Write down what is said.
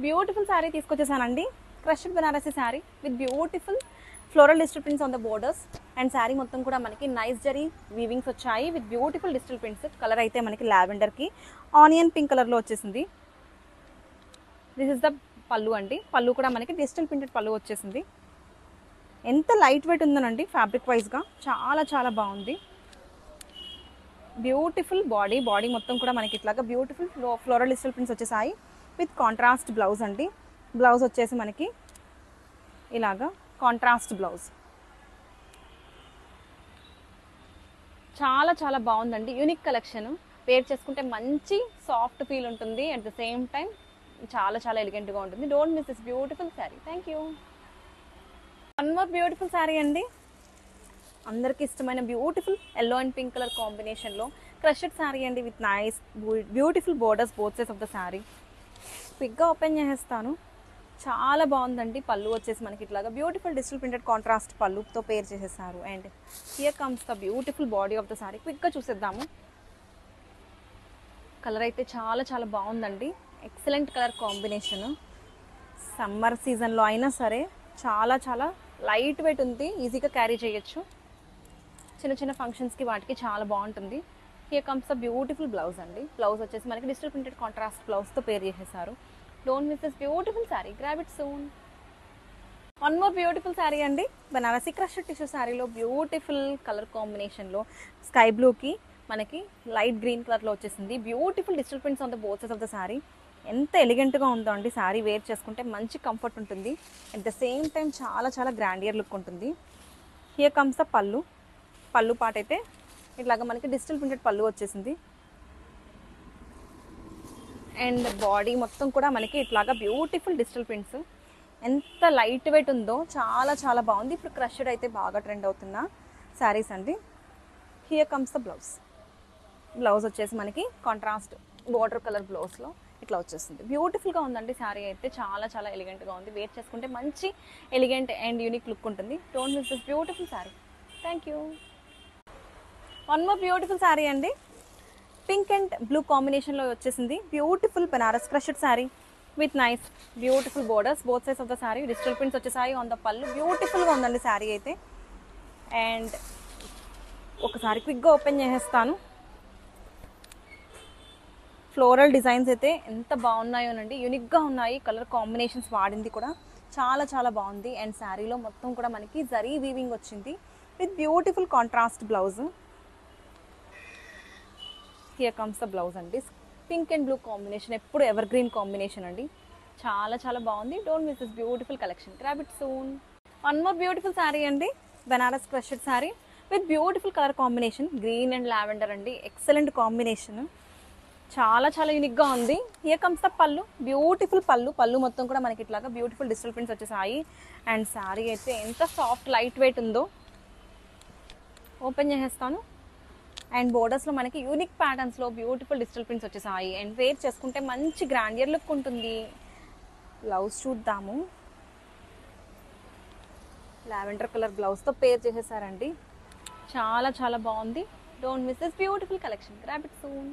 Beautiful sari తీసుకొచ్చేసానండి. Crushed Banarasi sari with beautiful floral digital prints on the borders. And sari మొత్తం కూడా మనకి నైస్ జరీ వీవింగ్స్ వచ్చాయి with beautiful digital prints. Colour అయితే మనకి లావెండర్కి ఆనియన్ పింక్ కలర్లో వచ్చేసింది. దిస్ ఇస్ ద పళ్ళు అండి. పళ్ళు కూడా మనకి డిజిటల్ ప్రింటెడ్ పళ్ళు వచ్చేసింది. ఎంత లైట్ వెయిట్ ఉందనండి ఫ్యాబ్రిక్ వైజ్గా, చాలా చాలా బాగుంది. బ్యూటిఫుల్ బాడీ మొత్తం కూడా మనకి ఇట్లాగా బ్యూటిఫుల్ ఫ్లోరల్ డిజిటల్ ప్రింట్స్ వచ్చేసాయి విత్ కాంట్రాస్ట్ బ్లౌజ్ అండి. బ్లౌజ్ వచ్చేసి మనకి ఇలాగా కాంట్రాస్ట్ బ్లౌజ్. చాలా చాలా బాగుందండి. Unique collection. వేర్ చేసుకుంటే మంచి సాఫ్ట్ ఫీల్ ఉంటుంది. అట్ ద సేమ్ టైం చాలా చాలా ఎలిగెంట్గా ఉంటుంది. Don't miss this beautiful sari. Thank you. One more beautiful sari అండి. అందరికి ఇష్టమైన beautiful yellow and pink colour కాంబినేషన్లో క్రషెడ్ శారీ అండి with nice beautiful borders both sides of the sari. క్విక్గా ఓపెన్ చేసేస్తాను. చాలా బాగుందండి. పళ్ళు వచ్చేసి మనకి ఇట్లాగా బ్యూటిఫుల్ డిజిటల్ ప్రింటెడ్ కాంట్రాస్ట్ పళ్ళుతో పేర్ చేసేసారు. And here comes the beautiful body of the sari. క్విక్గా చూసేద్దాము. కలర్ అయితే చాలా చాలా బాగుందండి. Excellent colour combination. సమ్మర్ సీజన్లో అయినా సరే చాలా చాలా లైట్ వెయిట్ ఉంది. ఈజీగా క్యారీ చేయొచ్చు. చిన్న చిన్న ఫంక్షన్స్కి వాటికి చాలా బాగుంటుంది. Here comes the beautiful blouse అండి. బ్లౌజ్ వచ్చేసి మనకి డిజిటల్ ప్రింటెడ్ కాంట్రాస్ట్ బ్లౌజ్తో పేర్ చేసేసారు. Don't miss this beautiful sari. Grab it soon. One more beautiful sari అండి. బనారసి క్రష్డ్ టిష్యూ శారీలో బ్యూటిఫుల్ కలర్ కాంబినేషన్లో స్కై బ్లూకి మనకి లైట్ గ్రీన్ కలర్లో వచ్చేసింది. Beautiful digital prints on the both sides of the sari. ఎంత ఎలిగెంట్గా ఉందో అండి. శారీ వేర్ చేసుకుంటే మంచి కంఫర్ట్ ఉంటుంది. అట్ ద సేమ్ టైం చాలా చాలా గ్రాండియర్ లుక్ ఉంటుంది. హియర్ కమ్స్ ద పళ్ళు. పళ్ళు పాట అయితే ఇట్లాగా మనకి డిజిటల్ ప్రింటెడ్ పళ్ళు వచ్చేసింది. అండ్ బాడీ మొత్తం కూడా మనకి ఇట్లాగా బ్యూటిఫుల్ డిజిటల్ ప్రింట్స్. ఎంత లైట్ వెయిట్ ఉందో, చాలా చాలా బాగుంది. ఇప్పుడు క్రష్డ్ అయితే బాగా ట్రెండ్ అవుతున్న శారీస్ అండి. Here comes the blouse. Blouse వచ్చేసి మనకి కాంట్రాస్ట్ బార్డర్ కలర్ బ్లౌజ్లో ఇట్లా వచ్చేస్తుంది. బ్యూటిఫుల్గా ఉందండి. శారీ అయితే చాలా చాలా ఎలిగెంట్గా ఉంది. వేర్ చేసుకుంటే మంచి ఎలిగెంట్ అండ్ యూనిక్ లుక్ ఉంటుంది. Don't miss this beautiful sari. Thank you. One more beautiful sari అండి. పింక్ అండ్ బ్లూ కాంబినేషన్లో వచ్చేసింది. Beautiful Banaras crushed sari with nice beautiful borders both sides of the sari. Digital prints వచ్చేసాయి ఆన్ ద పళ్ళు. బ్యూటిఫుల్గా ఉందండి శారీ అయితే. అండ్ ఒకసారి క్విక్గా ఓపెన్ చేసేస్తాను. ఫ్లోరల్ డిజైన్స్ అయితే ఎంత బాగున్నాయోనండి. యూనిక్గా ఉన్నాయి. కలర్ కాంబినేషన్స్ వాడింది కూడా చాలా చాలా బాగుంది. అండ్ శారీలో మొత్తం కూడా మనకి జరీ వీవింగ్ వచ్చింది with beautiful contrast blouse. Here comes the blouse అండి. పింక్ అండ్ బ్లూ కాంబినేషన్ ఎప్పుడు ఎవర్ గ్రీన్ కాంబినేషన్ అండి. చాలా చాలా బాగుంది. Don't miss this beautiful collection. Grab it soon. One more beautiful sari అండి. Banaras crushed sari with beautiful colour combination green and lavender అండి. Excellent combination. చాలా చాలా యూనిక్గా ఉంది. Here comes the pallu. Beautiful pallu. Pallu మొత్తం కూడా మనకి ఇట్లాగా బ్యూటిఫుల్ డిజిటల్ ప్రింట్స్ వచ్చేసాయి. అండ్ శారీ అయితే ఎంత సాఫ్ట్ లైట్ వెయిట్ ఉందో. ఓపెన్ చేసేస్తాను. అండ్ బోర్డర్స్లో మనకి యూనిక్ ప్యాటర్న్స్లో బ్యూటిఫుల్ డిజిటల్ ప్రింట్స్ వచ్చేసాయి. అండ్ వేర్ చేసుకుంటే మంచి గ్రాండియర్ లుక్ ఉంటుంది. బ్లౌజ్ చూద్దాము. లావెండర్ కలర్ బ్లౌజ్తో పేర్ చేసేసారండి. చాలా చాలా బాగుంది. Don't miss this beautiful collection. Grab it soon.